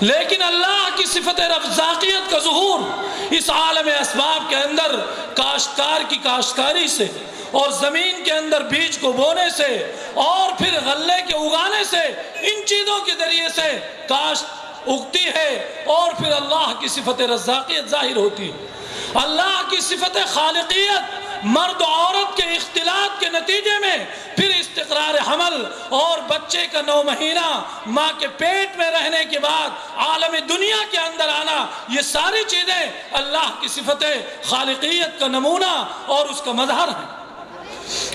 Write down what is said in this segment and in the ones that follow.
لیکن اللہ کی صفت رزاقیت کا ظہور اس عالم اسباب کے اندر کاشتکار کی کاشتکاری سے اور زمین کے اندر بیج کو بونے سے اور پھر غلے کے اگانے سے، ان چیزوں کے ذریعے سے کاشت اگتی ہے اور پھر اللہ کی صفت رزاقیت ظاہر ہوتی ہے۔ اللہ کی صفت خالقیت مرد و عورت کے اختلاط کے نتیجے میں پھر استقرار حمل اور بچے کا 9 مہینہ ماں کے پیٹ میں رہنے کے بعد عالم دنیا کے اندر آنا، یہ ساری چیزیں اللہ کی صفت خالقیت کا نمونہ اور اس کا مظہر ہے۔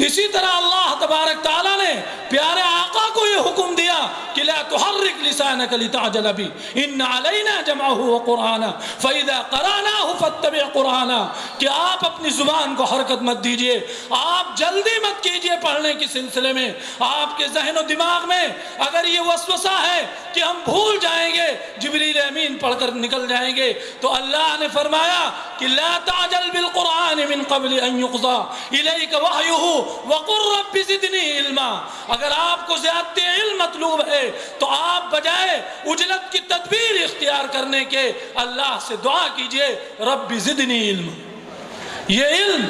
اسی طرح اللہ تبارک تعالیٰ نے پیارے آقا کو یہ حکم دیا کہ لا تحرک لسانک لتعجل بہ ان علینا جمعہ وقرآنہ فاذا قرأناہ فاتبع قرآنہ، کہ آپ اپنی زبان کو حرکت مت دیجئے، آپ جلدی مت کیجئے پڑھنے کے سلسلے میں۔ آپ کے ذہن و دماغ میں اگر یہ وسوسہ ہے کہ ہم بھول جائیں گے، جبریل امین پڑھ کر نکل جائیں گے، تو اللہ نے فرمایا کہ لا تعجل بالقرآن من قبل ان یقضى الیک وحیہ وقل رب زدنی علما۔ اگر آپ کو زیادتی علم مطلوب ہے تو آپ بجائے عجلت کی تدبیر اختیار کرنے کے اللہ سے دعا کیجئے رب زدنی علم۔ یہ علم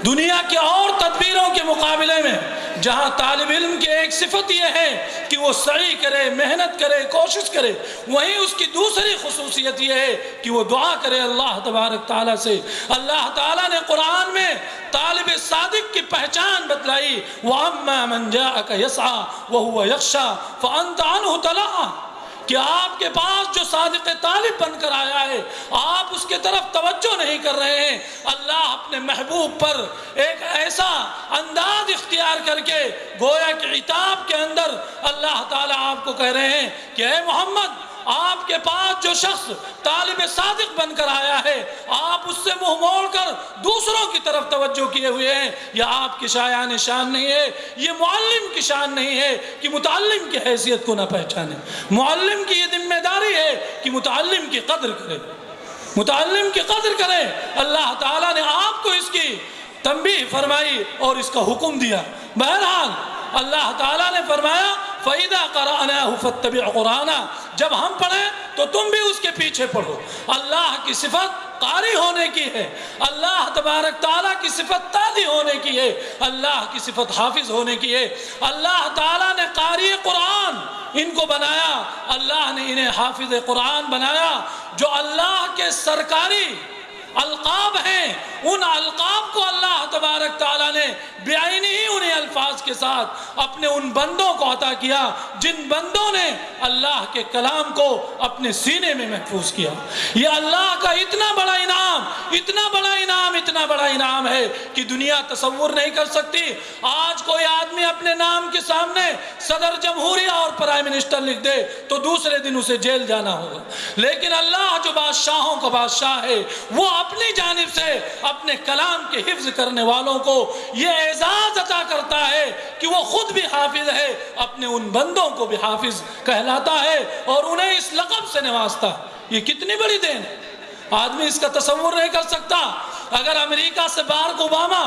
دنیا کے اور تدبیروں کے مقابلے میں جہاں طالب علم کی ایک صفت یہ ہے کہ وہ سعی کرے، محنت کرے، کوشش کرے، وہیں اس کی دوسری خصوصیت یہ ہے کہ وہ دعا کرے اللہ تبارک تعالیٰ سے۔ اللہ تعالیٰ نے قرآن میں طالب صادق کی پہچان بتلائی، وَأَمَّا مَنْ جَاءَكَ يَسْعَى وَهُوَ يَخْشَى فَأَنْتَ عَنْهُ تَلَهَّ، کہ آپ کے پاس جو صادق طالب بن کر آیا ہے آپ اس کے طرف توجہ نہیں کر رہے ہیں۔ اللہ اپنے محبوب پر ایک ایسا انداز اختیار کر کے گویا کہ عتاب کے اندر اللہ تعالیٰ آپ کو کہہ رہے ہیں کہ اے محمد، آپ کے پاس جو شخص طالب صادق بن کر آیا ہے آپ اس سے منہ موڑ کر دوسروں کی طرف توجہ کیے ہوئے ہیں۔ یہ آپ کی شایان شان نہیں ہے، یہ معلم کی شان نہیں ہے کہ متعلم کی حیثیت کو نہ پہچانے۔ معلم کی یہ ذمہ داری ہے کہ متعلم کی قدر کرے، متعلم کی قدر کرے۔ اللہ تعالیٰ نے آپ کو اس کی تنبیہ فرمائی اور اس کا حکم دیا۔ بہرحال اللہ تعالیٰ نے فرمایا فَإِذَا قَرَأْنَاهُ فَاتَّبِعْ قُرْآنَهُ، جب ہم پڑھیں تو تم بھی اس کے پیچھے پڑھو۔ اللہ کی صفت قاری ہونے کی ہے، اللہ تبارک تعالیٰ کی صفت تالی ہونے کی ہے، اللہ کی صفت حافظ ہونے کی ہے۔ اللہ تعالیٰ نے قاری قرآن ان کو بنایا، اللہ نے انہیں حافظ قرآن بنایا۔ جو اللہ کے سرکاری القاب ہیں ان القاب کو اللہ تبارک تعالیٰ نے بعینی ہی انہیں الفاظ کے ساتھ اپنے ان بندوں کو عطا کیا جن بندوں نے اللہ کے کلام کو اپنے سینے میں محفوظ کیا۔ یہ اللہ کا اتنا بڑا انعام، اتنا بڑا انعام، اتنا بڑا انعام ہے کہ دنیا تصور نہیں کر سکتی۔ آج کوئی آدمی اپنے نام کے سامنے صدر جمہوریہ اور پرائم منسٹر لکھ دے تو دوسرے دن اسے جیل جانا ہوگا، لیکن اللہ جو بادشاہوں کا بادشاہ ہے وہ اپنی جانب سے اپنے کلام کے حفظ کرنے والوں کو یہ اعزاز عطا کرتا ہے کہ وہ خود بھی حافظ ہے، اپنے ان بندوں کو بھی حافظ کہلاتا ہے اور انہیں اس لقب سے نوازتا ہے۔ یہ کتنی بڑی دین ہے، آدمی اس کا تصور نہیں کر سکتا۔ اگر امریکہ سے باراک اوباما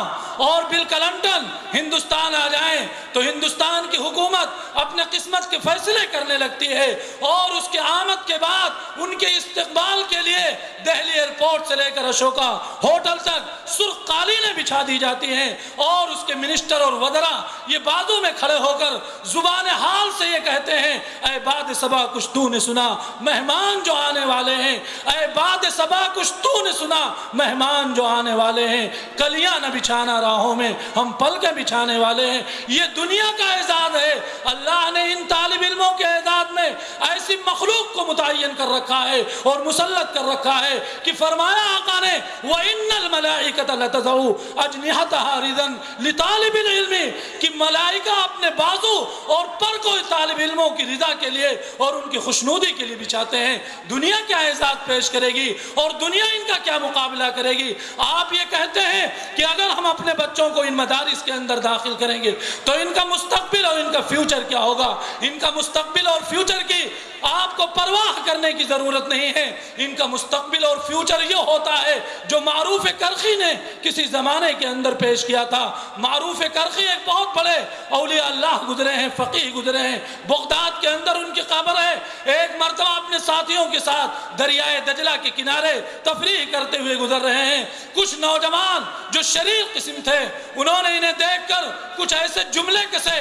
اور بل کلنٹن ہندوستان آ جائیں تو ہندوستان کی حکومت اپنے قسمت کے فیصلے کرنے لگتی ہے اور اس کے آمد کے بعد ان کے استقبال کے لیے دہلی ایئرپورٹ سے لے کر اشوکا ہوٹل تک سرخ قالینیں بچھا دی جاتی ہیں اور اس کے منسٹر اور وزراء یہ بازو میں کھڑے ہو کر زبان حال سے یہ کہتے ہیں اے باد صبا کچھ تو نے سنا مہمان جو آنے والے ہیں، اے باد صبا کچھ تو نے سنا مہمان جو آنے والے ہیں، کلیاں نہ بچھانا راہوں میں ہم پلکیں بچھانے والے ہیں۔ یہ دنیا کا اعزاز ہے۔ اللہ نے ان طالب علموں کے اعزاز میں ایسی مخلوق کو متعین کر رکھا ہے اور مسلط کر رکھا ہے کہ فرمایا آقا نے وَإِنَّ الْمَلَائِكَةَ لَتَضَعُ أَجْنِحَتَهَا رِضًا لِطَالِبِ الْعِلْمِ، کہ ملائکہ اپنے بازو اور پر کو طالب علموں کی رضا کے لیے اور ان کی خوشنودی کے لیے بچھاتے ہیں۔ دنیا کیا اعزاز پیش کرے گی اور دنیا ان کا کیا مقابلہ کرے گی؟ آپ یہ کہتے ہیں کہ اگر ہم اپنے بچوں کو ان مدارس کے اندر داخل کریں گے تو ان کا مستقبل اور ان کا فیوچر کیا ہوگا؟ ان کا مستقبل اور فیوچر کی آپ کو پرواہ کرنے کی ضرورت نہیں ہے. ان کا مستقبل اور فیوچر یہ ہوتا ہے جو معروف کرخی نے کسی زمانے کے اندر پیش کیا تھا. معروف کرخی ایک بہت بڑے اولیاء اللہ گزرے ہیں, فقیہ گزرے ہیں. بغداد کے اندر ان کی قبر ہے. ایک مرتبہ اپنے ساتھیوں کے ساتھ دریائے دجلہ کے کنارے تفریح کرتے ہوئے گزر رہے ہیں. کچھ نوجوان جو شریف قسم تھے انہوں نے انہیں دیکھ کر کچھ ایسے جملے کسے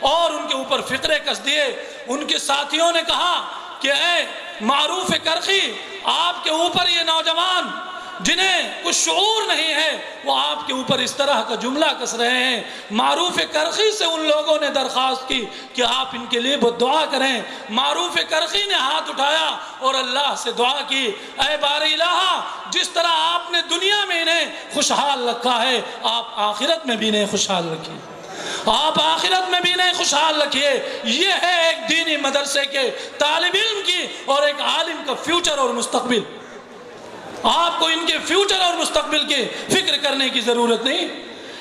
اور ان کے اوپر فقرے کس دیے. ان کے ساتھیوں نے کہا کہ اے معروف کرخی, آپ کے اوپر یہ نوجوان جنہیں کچھ شعور نہیں ہے وہ آپ کے اوپر اس طرح کا جملہ کس رہے ہیں. معروف کرخی سے ان لوگوں نے درخواست کی کہ آپ ان کے لیے دعا کریں. معروف کرخی نے ہاتھ اٹھایا اور اللہ سے دعا کی, اے باری الہ, جس طرح آپ نے دنیا میں انہیں خوشحال رکھا ہے آپ آخرت میں بھی انہیں خوشحال رکھیے. آپ آخرت میں بھی انہیں خوشحال رکھیے. یہ ہے ایک دینی مدرسے کے طالب علم کی اور ایک عالم کا فیوچر اور مستقبل. آپ کو ان کے فیوچر اور مستقبل کی فکر کرنے کی ضرورت نہیں.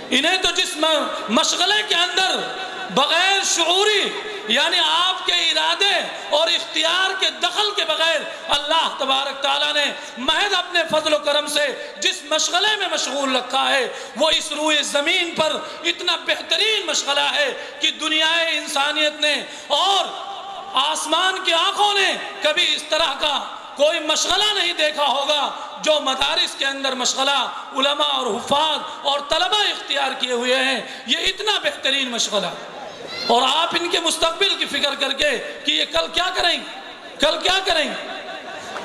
انہیں تو جس مشغلے کے اندر بغیر شعوری یعنی آپ کے ارادے اور اختیار کے دخل کے بغیر اللہ تبارک تعالیٰ نے محض اپنے فضل و کرم سے جس مشغلے میں مشغول رکھا ہے وہ اس روئے زمین پر اتنا بہترین مشغلہ ہے کہ دنیا انسانیت نے اور آسمان کی آنکھوں نے کبھی اس طرح کا کوئی مشغلہ نہیں دیکھا ہوگا جو مدارس کے اندر مشغلہ علماء اور حفاظ اور طلباء اختیار کیے ہوئے ہیں. یہ اتنا بہترین مشغلہ, اور آپ ان کے مستقبل کی فکر کر کے کہ یہ کل کیا کریں گے, کل کیا کریں گے.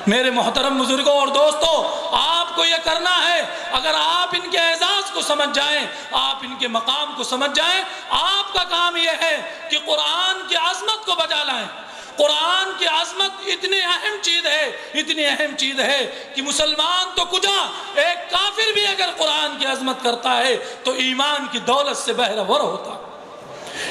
میرے محترم بزرگوں اور دوستوں, آپ کو یہ کرنا ہے, اگر آپ ان کے اعزاز کو سمجھ جائیں, آپ ان کے مقام کو سمجھ جائیں, آپ کا کام یہ ہے کہ قرآن کی عظمت کو بجا لائیں. قرآن کی عظمت اتنی اہم چیز ہے, اتنی اہم چیز ہے کہ مسلمان تو کجا, ایک کافر بھی اگر قرآن کی عظمت کرتا ہے تو ایمان کی دولت سے بہرور ہوتا ہے,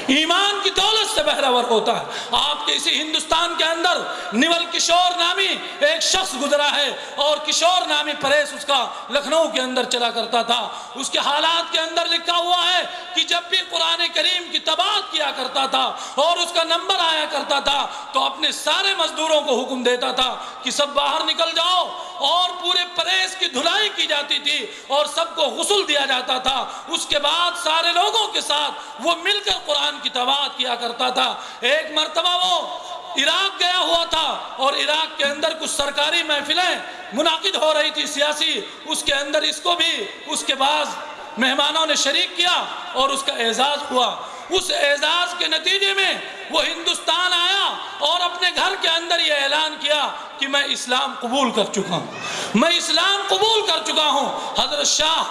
ایمان کی دولت سے بہرور ہوتا ہے. آپ کے اسی ہندوستان کے اندر نیول کشور نامی ایک شخص گزرا ہے, اور کشور نامی پریس اس کا لکھنؤ کے اندر چلا کرتا تھا. اس کے حالات کے اندر لکھا ہوا ہے کہ جب بھی قرآن کریم کی طباعت کیا کرتا تھا اور اس کا نمبر آیا کرتا تھا تو اپنے سارے مزدوروں کو حکم دیتا تھا کہ سب باہر نکل جاؤ, اور پورے پریس کی دھلائی کی جاتی تھی اور سب کو غسل دیا جاتا تھا. اس کے بعد سارے لوگوں کے ساتھ وہ مل کر قرآن کی طباعت کیا کرتا تھا. ایک مرتبہ وہ عراق گیا ہوا تھا اور عراق کے اندر کچھ سرکاری محفلیں منعقد ہو رہی تھی سیاسی, اس کے اندر اس کو بھی اس کے بعض مہمانوں نے شریک کیا اور اس کا اعزاز ہوا. اس اعزاز کے نتیجے میں وہ ہندوستان آیا اور اپنے گھر کے اندر یہ اعلان کیا کہ میں اسلام قبول کر چکا ہوں, میں اسلام قبول کر چکا ہوں. حضرت شاہ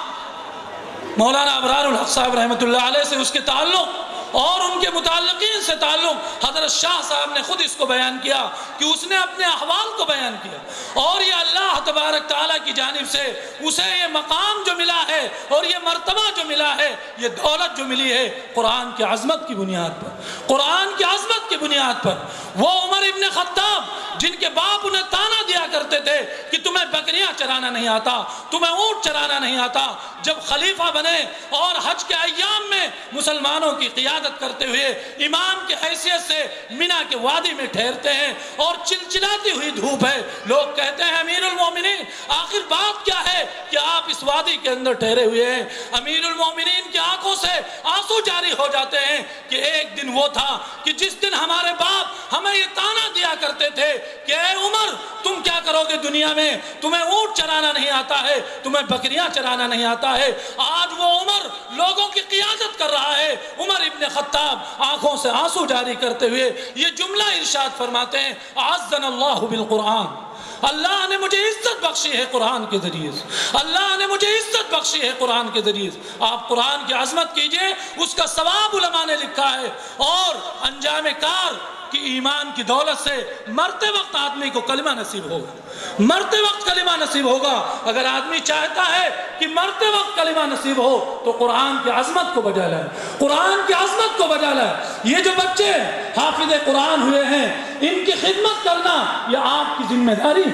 مولانا ابرار الحق صاحب رحمۃ اللہ علیہ سے اس کے تعلق اور ان کے متعلقین سے تعلق, حضرت شاہ صاحب نے خود اس کو بیان کیا کہ اس نے اپنے احوال کو بیان کیا, اور یہ اللہ تبارک تعالیٰ کی جانب سے اسے یہ مقام جو ملا ہے اور یہ مرتبہ جو ملا ہے, یہ دولت جو ملی ہے قرآن کی عظمت کی بنیاد پر, قرآن کی عظمت کی بنیاد پر. وہ عمر ابن خطاب جن کے باپ انہیں تانا دیا کرتے تھے کہ تمہیں بکریاں چرانا نہیں آتا, تمہیں اونٹ چرانا نہیں آتا, جب خلیفہ بنے اور حج کے ایام میں مسلمانوں کی قیادت کرتے ہوئے امام کی حیثیت سے مینا کے وادی میں ٹھہرتے ہیں اور چلچلاتی ہوئی دھوپ ہے, لوگ کہتے ہیں امیر المومنین آخر بات کیا ہے کہ آپ اس وادی کے اندر ٹھہرے ہوئے ہیں. امیر المومنین کی آنکھوں سے آنسو جاری ہو جاتے ہیں کہ ایک دن وہ تھا کہ جس دن ہمارے باپ ہمیں یہ تانا دیا کرتے تھے کہ اے عمر تم کیا کرو گے دنیا میں, تمہیں اونٹ چرانا نہیں آتا ہے, تمہیں بکریاں چرانا نہیں آتا ہے. آج وہ عمر لوگوں کی قیادت کر رہا ہے. عمر ابن خطاب آنکھوں سے آنسو جاری کرتے ہوئے یہ جملہ ارشاد فرماتے ہیں, اعزنا اللہ بالقرآن, اللہ نے مجھے عزت بخشی ہے قرآن کے ذریعے سے, اللہ نے مجھے عزت بخشی ہے قرآن کے ذریعے سے. آپ قرآن کی عظمت کیجئے, اس کا ثواب علماء نے لکھا ہے, اور انجام کار کہ ایمان کی دولت سے مرتے وقت آدمی کو کلمہ نصیب ہوگا, مرتے وقت کلمہ نصیب ہوگا. اگر آدمی چاہتا ہے کہ مرتے وقت کلمہ نصیب ہو تو قرآن کی عظمت کو بجا لائے, قرآن کی عظمت کو بجا لائے. یہ جو بچے حافظ قرآن ہوئے ہیں ان کی خدمت کرنا یہ آپ کی ذمہ داری,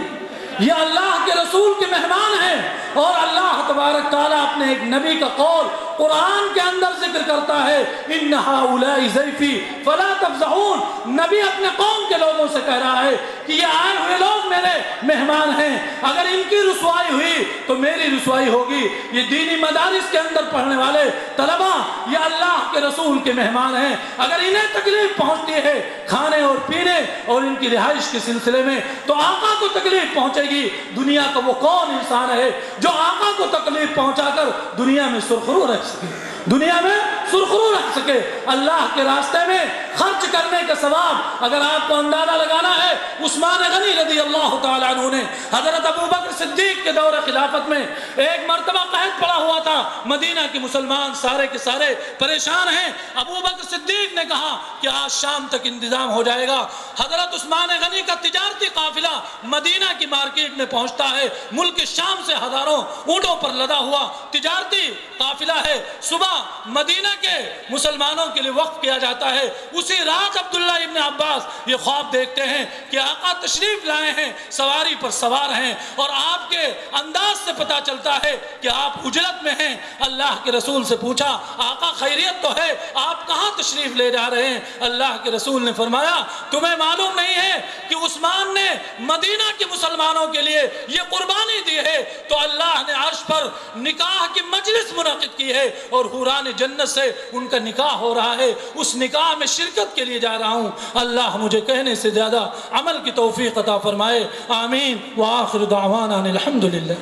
یہ اللہ کے رسول کے مہمان ہیں, اور اللہ تبارک تعالیٰ اپنے ایک نبی کا قول قرآن کے اندر ذکر کرتا ہے ان ہؤلاء ضیفی فلا تفضحون، نبی اپنے قوم کے لوگوں سے کہہ رہا ہے کہ یہ آئے ہوئے لوگ میرے مہمان ہیں، اگر ان کی رسوائی ہوئی تو میری رسوائی ہوگی۔ یہ دینی مدارس کے اندر پڑھنے والے طلبہ یہ اللہ کے رسول کے مہمان ہیں، اگر انہیں تکلیف پہنچتی ہے کھانے اور پینے اور ان کی رہائش کے سلسلے میں تو آقا کو تکلیف پہنچے گی۔ دنیا کا وہ کون انسان ہے جو آقا کو تکلیف پہنچا کر دنیا میں سرخرو رکھ سکے، دنیا میں سرخرو رکھ سکے؟ اللہ کے راستے میں خرچ کرنے کا ثواب اگر آپ کو اندازہ لگانا ہے، عثمان غنی رضی اللہ تعالیٰ عنہ نے حضرت ابوبکر صدیق کے دور خلافت میں ایک مرتبہ قحط پڑا ہوا تھا، مدینہ کے مسلمان سارے کے سارے پریشان ہیں، ابوبکر صدیق نے کہا کہ آج شام تک انتظام ہو جائے گا۔ حضرت عثمان غنی کا تجارتی قافلہ مدینہ کی مارکیٹ میں پہنچتا ہے، ملک شام سے ہزاروں اونٹوں پر لدا ہوا تجارتی قافلہ ہے، صبح مدینہ کے مسلمانوں کے لیے وقف کیا جاتا ہے۔ اسی رات عبداللہ ابن عباس یہ خواب دیکھتے ہیں کہ آقا تشریف لائے ہیں، سواری پر سوار ہیں، اور آپ کے انداز سے پتہ چلتا ہے کہ آپ اجلت میں ہیں۔ اللہ کے رسول سے پوچھا آقا خیریت تو ہے، آپ کہاں تشریف لے جا رہے ہیں؟ اللہ کے رسول نے فرمایا تمہیں معلوم نہیں ہے کہ عثمان نے مدینہ کے مسلمانوں کے لیے یہ قربانی دی ہے تو اللہ نے عرش پر نکاح کی مجلس منعقد کی ہے اور حوران جنت سے ان کا نکاح ہو رہا ہے، اس نکاح میں شرکت کے لیے جا رہا ہوں۔ اللہ مجھے کہنے سے زیادہ عمل کی توفیق عطا فرمائے، آمین وآخر دعوانا الحمدللہ۔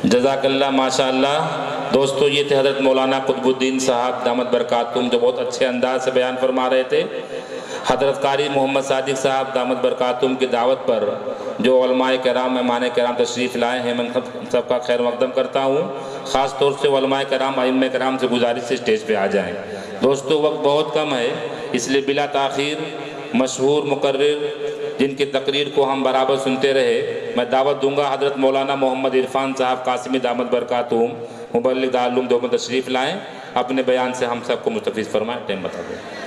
جزاک اللہ، ماشاء اللہ۔ دوستو یہ تھے حضرت مولانا قطب الدین صاحب دامت برکاتہم جو بہت اچھے انداز سے بیان فرما رہے تھے۔ حضرت قاری محمد صادق صاحب دامت برکاتہم کی دعوت پر جو علماء کرام مہمان کرام تشریف لائے ہیں، میں سب کا خیر مقدم کرتا ہوں۔ خاص طور سے علماء کرام ائمہ کرام سے گزارش سے اسٹیج پہ آ جائیں۔ دوستو وقت بہت کم ہے، اس لیے بلا تاخیر مشہور مقرر جن کی تقریر کو ہم برابر سنتے رہے، میں دعوت دوں گا حضرت مولانا محمد عرفان صاحب قاسمی دامت برکاتہم مبلغ دارالعلوم دیوبند تشریف لائیں، اپنے بیان سے ہم سب کو مستفیض فرمائیں۔ ٹائم بتا دیں۔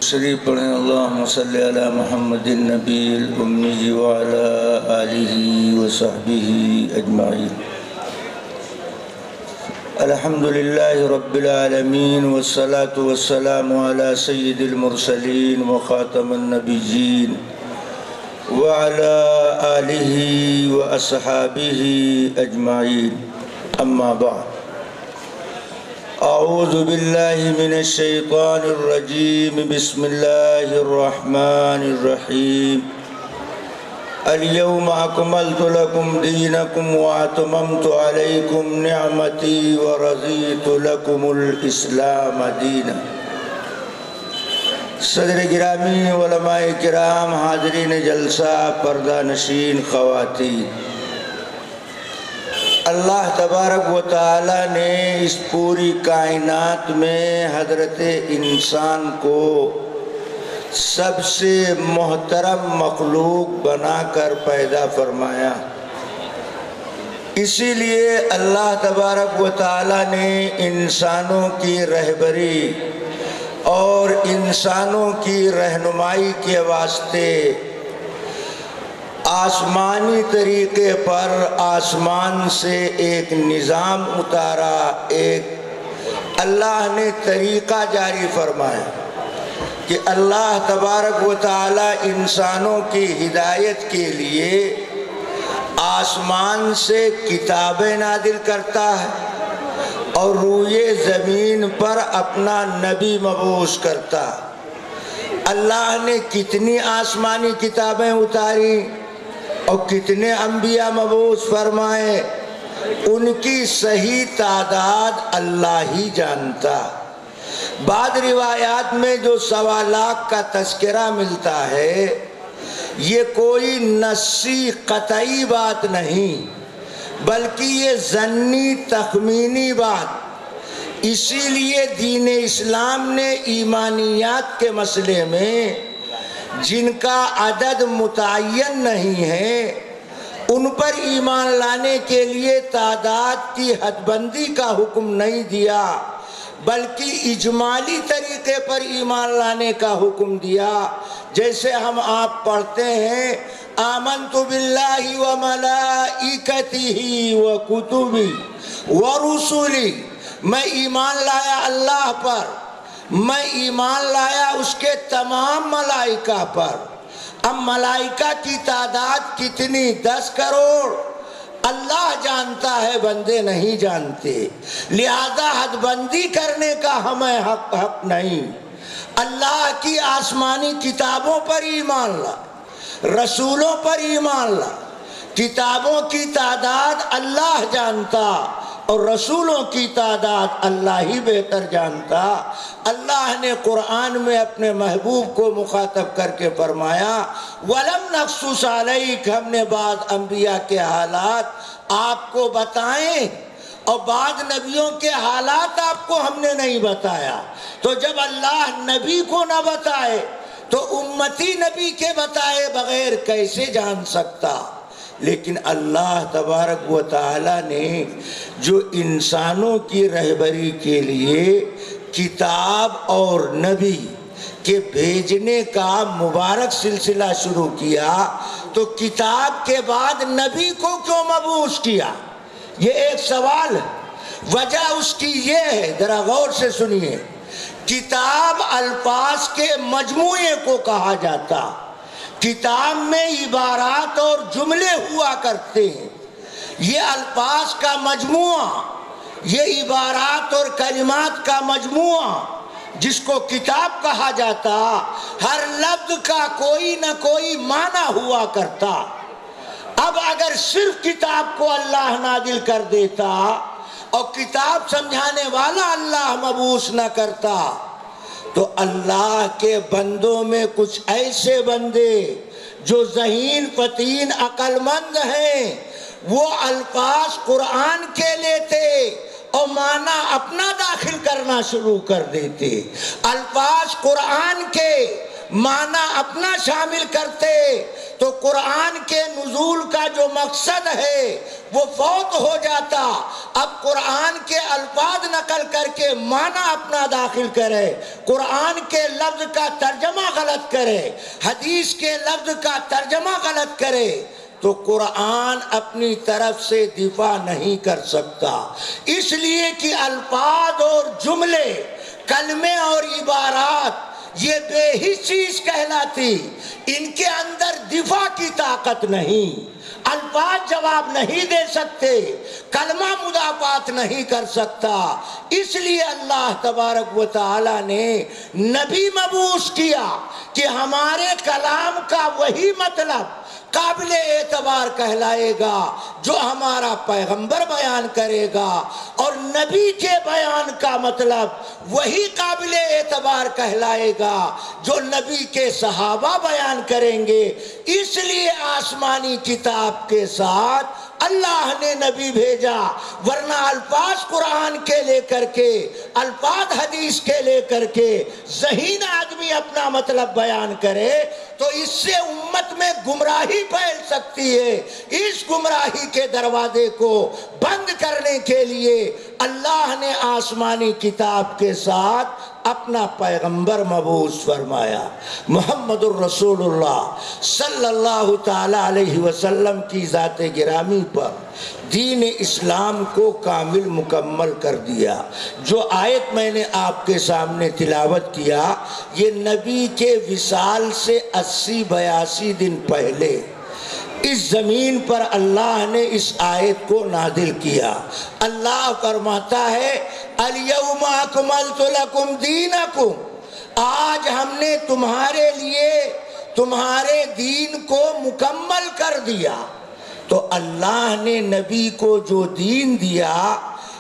شریف پڑھیں اللہم صلی علی محمد النبی الامی وعلی آلہ وصحبہ اجمعین۔ الحمدللہ رب العالمین والصلاة والسلام علی سید المرسلین وخاتم النبیین وعلی آلہ واصحابہ اجمعین، اما بعد۔ اعوذ باللہ من الشیطان الرجیم، بسم اللہ الرحمن الرحیم۔ اليوم اکملت لکم دینکم واتممت علیکم نعمتی ورضیت لکم الاسلام دینا۔ صدر گرامی، علماء کرام، حاضرین جلسہ، پردہ نشین خواتین، اللہ تبارک و تعالی نے اس پوری کائنات میں حضرت انسان کو سب سے محترم مخلوق بنا کر پیدا فرمایا۔ اسی لیے اللہ تبارک و تعالی نے انسانوں کی رہبری اور انسانوں کی رہنمائی کے واسطے آسمانی طریقے پر آسمان سے ایک نظام اتارا، ایک اللہ نے طریقہ جاری فرمایا کہ اللہ تبارک و تعالی انسانوں کی ہدایت کے لیے آسمان سے کتابیں نازل کرتا ہے اور روئے زمین پر اپنا نبی مبعوث کرتا ہے۔ اللہ نے کتنی آسمانی کتابیں اتاری اور کتنے انبیاء مبعوث فرمائے، ان کی صحیح تعداد اللہ ہی جانتا۔ بعض روایات میں جو 1.25 لاکھ کا تذکرہ ملتا ہے، یہ کوئی نصی قطعی بات نہیں بلکہ یہ ظنی تخمینی بات۔ اسی لیے دین اسلام نے ایمانیات کے مسئلے میں جن کا عدد متعین نہیں ہے ان پر ایمان لانے کے لیے تعداد کی حد بندی کا حکم نہیں دیا، بلکہ اجمالی طریقے پر ایمان لانے کا حکم دیا۔ جیسے ہم آپ پڑھتے ہیں آمنت باللہ وملائکتہ وکتبہ ورسلہ، میں ایمان لایا اللہ پر، میں ایمان لایا اس کے تمام ملائکہ پر۔ اب ملائکہ کی تعداد کتنی؟ 10 کروڑ، اللہ جانتا ہے، بندے نہیں جانتے، لہذا حد بندی کرنے کا ہمیں حق نہیں۔ اللہ کی آسمانی کتابوں پر ایمان لا، رسولوں پر ایمان لا۔ کتابوں کی تعداد اللہ جانتا اور رسولوں کی تعداد اللہ ہی بہتر جانتا۔ اللہ نے قرآن میں اپنے محبوب کو مخاطب کر کے فرمایا وَلَمْ نَقْصُصْ عَلَيْكَ، ہم نے بعض انبیاء کے حالات آپ کو بتائیں اور بعض نبیوں کے حالات آپ کو ہم نے نہیں بتایا۔ تو جب اللہ نبی کو نہ بتائے تو امتی نبی کے بتائے بغیر کیسے جان سکتا؟ لیکن اللہ تبارک و تعالی نے جو انسانوں کی رہبری کے لیے کتاب اور نبی کے بھیجنے کا مبارک سلسلہ شروع کیا تو کتاب کے بعد نبی کو کیوں مبعوث کیا؟ یہ ایک سوال ہے۔ وجہ اس کی یہ ہے، ذرا غور سے سنیے، کتاب الفاظ کے مجموعے کو کہا جاتا۔ کتاب میں عبارات اور جملے ہوا کرتے ہیں، یہ الفاظ کا مجموعہ، یہ عبارات اور کلمات کا مجموعہ جس کو کتاب کہا جاتا، ہر لفظ کا کوئی نہ کوئی معنی ہوا کرتا۔ اب اگر صرف کتاب کو اللہ نازل کر دیتا اور کتاب سمجھانے والا اللہ مبعوث نہ کرتا تو اللہ کے بندوں میں کچھ ایسے بندے جو ذہین فطین عقل مند ہیں وہ الفاظ قرآن کے لیتے اور معنی اپنا داخل کرنا شروع کر دیتے، الفاظ قرآن کے معنی اپنا شامل کرتے تو قرآن کے نزول کا جو مقصد ہے وہ فوت ہو جاتا۔ اب قرآن کے الفاظ نقل کر کے معنی اپنا داخل کرے، قرآن کے لفظ کا ترجمہ غلط کرے، حدیث کے لفظ کا ترجمہ غلط کرے تو قرآن اپنی طرف سے دفاع نہیں کر سکتا۔ اس لیے کہ الفاظ اور جملے، کلمے اور عبارات یہ بے ہی چیز کہلاتی، ان کے اندر دفاع کی طاقت نہیں، الفاظ جواب نہیں دے سکتے، کلمہ مدافعت نہیں کر سکتا۔ اس لیے اللہ تبارک و تعالی نے نبی مبعوث کیا کہ ہمارے کلام کا وہی مطلب قابل اعتبار کہلائے گا جو ہمارا پیغمبر بیان کرے گا، اور نبی کے بیان کا مطلب وہی قابل اعتبار کہلائے گا جو نبی کے صحابہ بیان کریں گے۔ اس لیے آسمانی کتاب کے ساتھ اللہ نے نبی بھیجا، ورنہ الفاظ قرآن کے لے کر کے، الفاظ حدیث کے لے کر کے ذہین آدمی اپنا مطلب بیان کرے تو اس سے امت میں گمراہی پھیل سکتی ہے۔ اس گمراہی کے دروازے کو بند کرنے کے لیے اللہ نے آسمانی کتاب کے ساتھ اپنا پیغمبر مبعوث فرمایا۔ محمد الرسول اللہ صلی اللہ تعالی علیہ وسلم کی ذات گرامی پر دین اسلام کو کامل مکمل کر دیا۔ جو آیت میں نے آپ کے سامنے تلاوت کیا یہ نبی کے وصال سے 80-82 دن پہلے اس زمین پر اللہ نے اس آیت کو نازل کیا۔ اللہ فرماتا ہے الیوم اکملت لکم دینکم، آج ہم نے تمہارے لیے تمہارے دین کو مکمل کر دیا۔ تو اللہ نے نبی کو جو دین دیا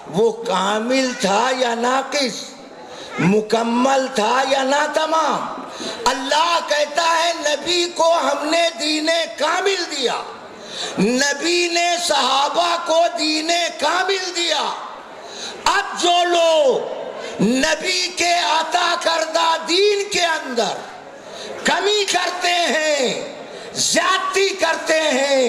وہ کامل تھا یا ناقص، مکمل تھا یا ناتمام؟ اللہ کہتا ہے نبی کو ہم نے دین کامل دیا، نبی نے صحابہ کو دین کامل دیا۔ اب جو لوگ نبی کے عطا کردہ دین کے اندر کمی کرتے ہیں، زیادتی کرتے ہیں،